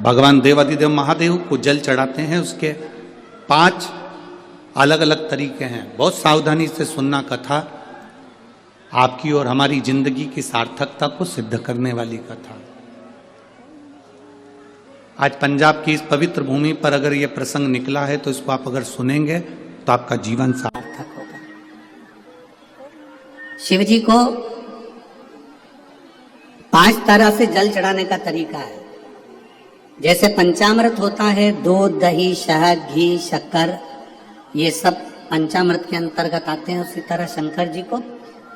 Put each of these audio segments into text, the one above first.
भगवान देवाधिदेव महादेव को जल चढ़ाते हैं, उसके 5 अलग अलग तरीके हैं। बहुत सावधानी से सुनना कथा, आपकी और हमारी जिंदगी की सार्थकता को सिद्ध करने वाली कथा। आज पंजाब की इस पवित्र भूमि पर अगर ये प्रसंग निकला है तो इसको आप अगर सुनेंगे तो आपका जीवन सार्थक होगा। शिव जी को 5 तरह से जल चढ़ाने का तरीका है। जैसे पंचामृत होता है, दूध, दही, शहद, घी, शक्कर, ये सब पंचामृत के अंतर्गत आते हैं। उसी तरह शंकर जी को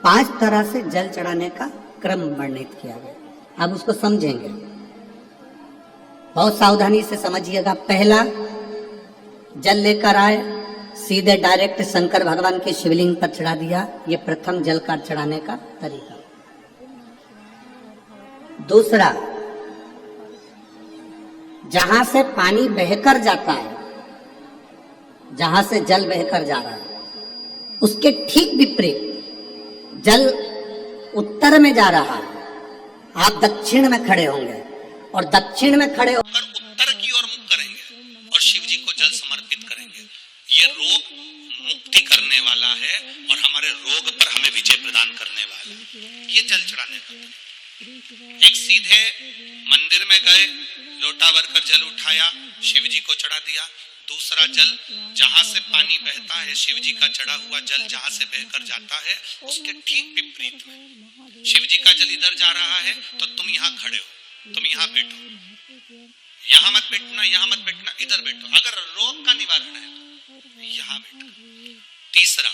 5 तरह से जल चढ़ाने का क्रम वर्णित किया गया। अब उसको समझेंगे, बहुत सावधानी से समझिएगा। पहला, जल लेकर आए, सीधे डायरेक्ट शंकर भगवान के शिवलिंग पर चढ़ा दिया। ये प्रथम जल का चढ़ाने का तरीका। दूसरा, जहां से पानी बहकर जाता है, जहां से जल बहकर जा रहा है, उसके ठीक विपरीत जल उत्तर में जा रहा है, आप दक्षिण में खड़े होंगे और दक्षिण में खड़े होकर उत्तर की ओर मुख करेंगे और शिव जी को जल समर्पित करेंगे। ये रोग मुक्ति करने वाला है और हमारे रोग पर हमें विजय प्रदान करने वाला है। ये जल चढ़ाने का। एक सीधे मंदिर में गए, लोटा भरकर जल उठाया, शिव जी को चढ़ा दिया। दूसरा जल, जहां से पानी बहता है, शिव जी का चढ़ा हुआ जल जहां से बहकर जाता है, उसके ठीक विपरीत में शिव जी का जल इधर जा रहा है तो तुम यहाँ खड़े हो, तुम यहाँ बैठो, यहाँ मत बैठना, यहाँ मत बैठना, इधर बैठो। अगर रोग का निवारण है तो यहाँ बैठो। तीसरा,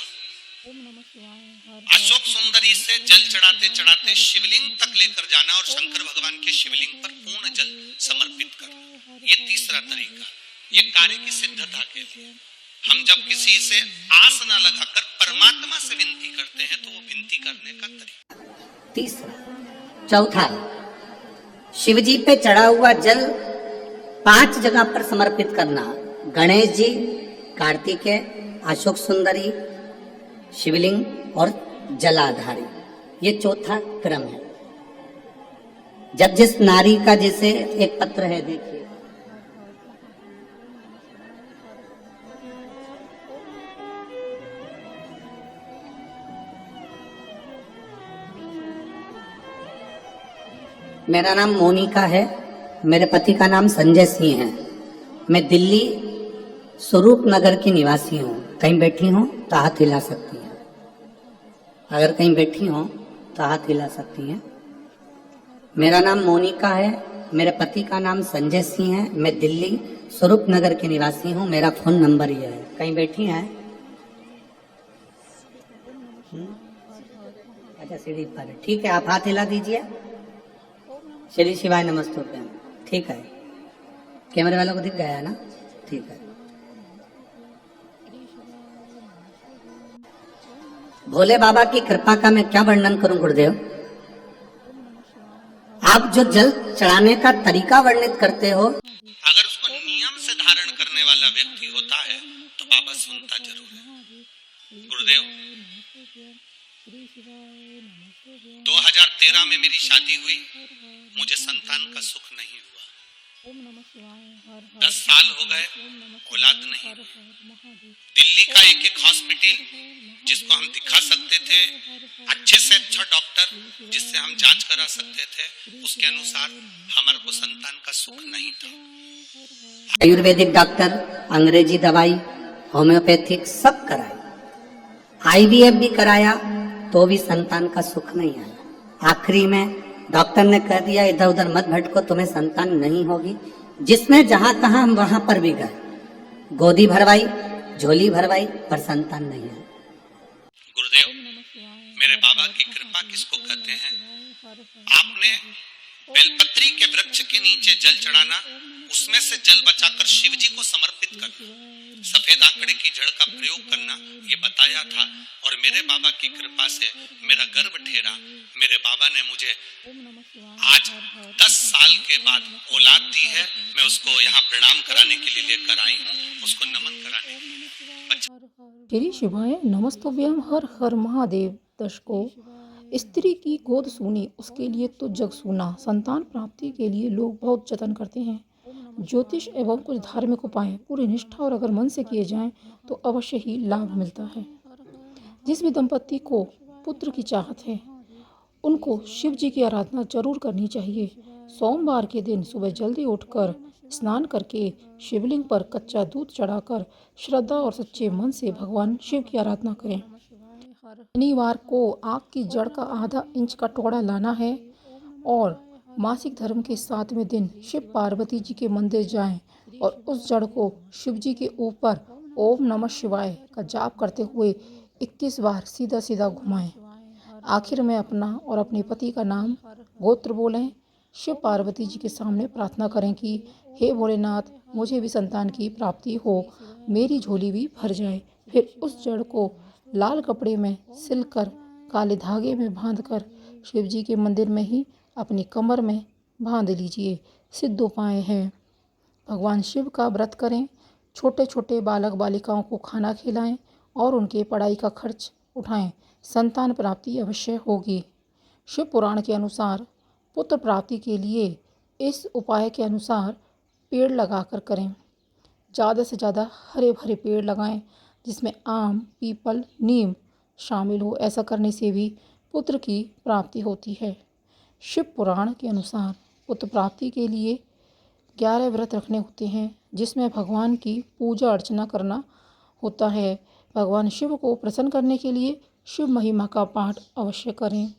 अशोक सुंदरी से जल चढ़ाते चढ़ाते शिवलिंग तक लेकर जाना और शंकर भगवान के शिवलिंग पर पूर्ण जल समर्पित करना। ये तीसरा तरीका। ये कार्य की सिद्धता के लिए हम जब किसी से आस न लगाकर परमात्मा से विनती करते हैं तो वो विनती करने का तरीका। तीसरा। चौथा, शिव जी पे चढ़ा हुआ जल 5 जगह पर समर्पित करना। गणेश जी, कार्तिकेय, अशोक सुंदरी, शिवलिंग और जलाधारी। ये चौथा क्रम है। जब जिस नारी का, जैसे एक पत्र है, देखिए, मेरा नाम मोनिका है, मेरे पति का नाम संजय सिंह है। मैं दिल्ली स्वरूप नगर की निवासी हूँ। कहीं बैठी हूँ तो हाथ हिला सकती हैं। अगर कहीं बैठी हूँ तो हाथ हिला सकती हैं। मेरा नाम मोनिका है, मेरे पति का नाम संजय सिंह है। मैं दिल्ली स्वरूप नगर की निवासी हूँ। मेरा फोन नंबर ये है। कहीं बैठी हैं? अच्छा, सीढ़ी पर है। ठीक है, आप हाथ हिला दीजिए। श्री शिवाय नमस्तुभ्यम। ठीक है, कैमरे वालों को दिख गया है ना? ठीक है। भोले बाबा की कृपा का मैं क्या वर्णन करूं गुरुदेव। आप जो जल चढ़ाने का तरीका वर्णित करते हो, अगर उसको नियम से धारण करने वाला व्यक्ति होता है तो बाबा सुनता जरूर है। गुरुदेव, 2013 में मेरी शादी हुई, मुझे संतान का सुख नहीं हुआ। 10 साल हो गए, औलाद नहीं। दिल्ली का एक हॉस्पिटल जिसको हम दिखा सकते थे, अच्छे से अच्छा डॉक्टर जिससे हम जांच करा सकते थे, उसके अनुसार हमारे को संतान का सुख नहीं था। आयुर्वेदिक डॉक्टर, अंग्रेजी दवाई, होम्योपैथिक सब कराई, IVF भी कराया तो भी संतान का सुख नहीं आया। आखिरी में डॉक्टर ने कह दिया, इधर उधर मत भटको, तुम्हें संतान नहीं होगी। जिसमें जहां कहा हम वहां पर भी गए, गोदी भरवाई, झोली भरवाई, पर संतान नहीं है। गुरुदेव, मेरे बाबा की कृपा किसको कहते हैं? आपने बेलपत्री के वृक्ष के नीचे जल चढ़ाना, उसमें से जल बचाकर शिव जी को समर्पित करना, सफेद आंकड़े की जड़ का प्रयोग करना, ये बताया था। और मेरे बाबा की कृपा से मेरा गर्भ ठेरा। मेरे बाबा ने मुझे आज 10 साल के बाद औलाद दी है। मैं उसको यहाँ प्रणाम कराने के लिए लेकर आई हूँ, उसको नमन कराने के लिए। श्री शिवाय नमस्तुभ्यम। हर हर महादेव। दर्शकों, स्त्री की गोद सूनी, उसके लिए तो जग सूना। संतान प्राप्ति के लिए लोग बहुत जतन करते हैं, ज्योतिष एवं कुछ धार्मिक उपाय पूरी निष्ठा और अगर मन से किए जाएं तो अवश्य ही लाभ मिलता है। जिस भी दंपत्ति को पुत्र की चाहत है उनको शिव जी की आराधना जरूर करनी चाहिए। सोमवार के दिन सुबह जल्दी उठकर स्नान करके शिवलिंग पर कच्चा दूध चढ़ाकर श्रद्धा और सच्चे मन से भगवान शिव की आराधना करें। शनिवार को आग की जड़ का आधा इंच का टुकड़ा लाना है और मासिक धर्म के 7वें दिन शिव पार्वती जी के मंदिर जाएं और उस जड़ को शिव जी के ऊपर ओम नमः शिवाय का जाप करते हुए 21 बार सीधा सीधा घुमाएं। आखिर में अपना और अपने पति का नाम गोत्र बोलें। शिव पार्वती जी के सामने प्रार्थना करें कि हे भोलेनाथ, मुझे भी संतान की प्राप्ति हो, मेरी झोली भी भर जाए। फिर उस जड़ को लाल कपड़े में सिलकर काले धागे में बांधकर शिव जी के मंदिर में ही अपनी कमर में बांध लीजिए। सिद्ध उपाय है, भगवान शिव का व्रत करें, छोटे छोटे बालक बालिकाओं को खाना खिलाएं और उनके पढ़ाई का खर्च उठाएं। संतान प्राप्ति अवश्य होगी। शिव पुराण के अनुसार पुत्र प्राप्ति के लिए इस उपाय के अनुसार पेड़ लगाकर करें। ज़्यादा से ज़्यादा हरे भरे पेड़ लगाएं जिसमें आम, पीपल, नीम शामिल हो। ऐसा करने से भी पुत्र की प्राप्ति होती है। शिव पुराण के अनुसार पुत्र प्राप्ति के लिए 11 व्रत रखने होते हैं जिसमें भगवान की पूजा अर्चना करना होता है। भगवान शिव को प्रसन्न करने के लिए शिव महिमा का पाठ अवश्य करें।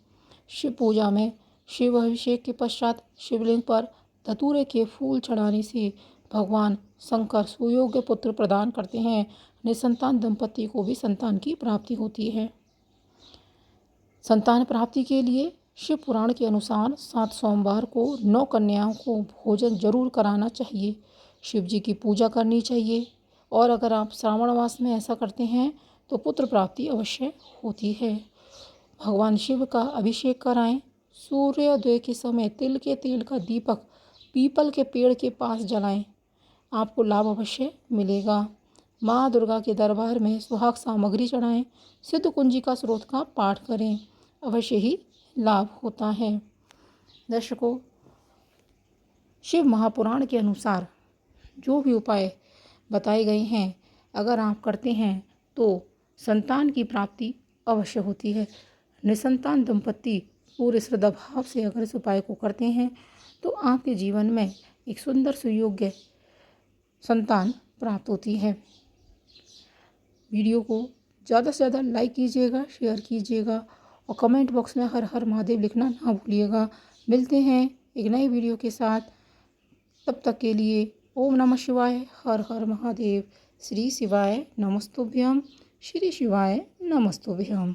शिव पूजा में शिव अभिषेक के पश्चात शिवलिंग पर धतूरे के फूल चढ़ाने से भगवान शंकर सुयोग्य पुत्र प्रदान करते हैं। निसंतान दंपति को भी संतान की प्राप्ति होती है। संतान प्राप्ति के लिए शिव पुराण के अनुसार 7 सोमवार को 9 कन्याओं को भोजन जरूर कराना चाहिए। शिव जी की पूजा करनी चाहिए और अगर आप श्रावण मास में ऐसा करते हैं तो पुत्र प्राप्ति अवश्य होती है। भगवान शिव का अभिषेक कराएं। सूर्योदय के समय तिल के तेल का दीपक पीपल के पेड़ के पास जलाएं, आपको लाभ अवश्य मिलेगा। माँ दुर्गा के दरबार में सुहाग सामग्री चढ़ाएं। सिद्ध कुंजिका स्रोत का पाठ करें, अवश्य ही लाभ होता है। दर्शकों, शिव महापुराण के अनुसार जो भी उपाय बताए गए हैं अगर आप करते हैं तो संतान की प्राप्ति अवश्य होती है। निसंतान दंपति पूरे श्रद्धा भाव से अगर इस उपाय को करते हैं तो आपके जीवन में एक सुंदर सुयोग्य संतान प्राप्त होती है। वीडियो को ज़्यादा से ज़्यादा लाइक कीजिएगा, शेयर कीजिएगा और कमेंट बॉक्स में हर हर महादेव लिखना ना भूलिएगा। मिलते हैं एक नई वीडियो के साथ, तब तक के लिए ओम नमः शिवाय, हर हर महादेव, श्री शिवाय नमस्तुभ्यम, श्री शिवाय नमस्तुभ्यम।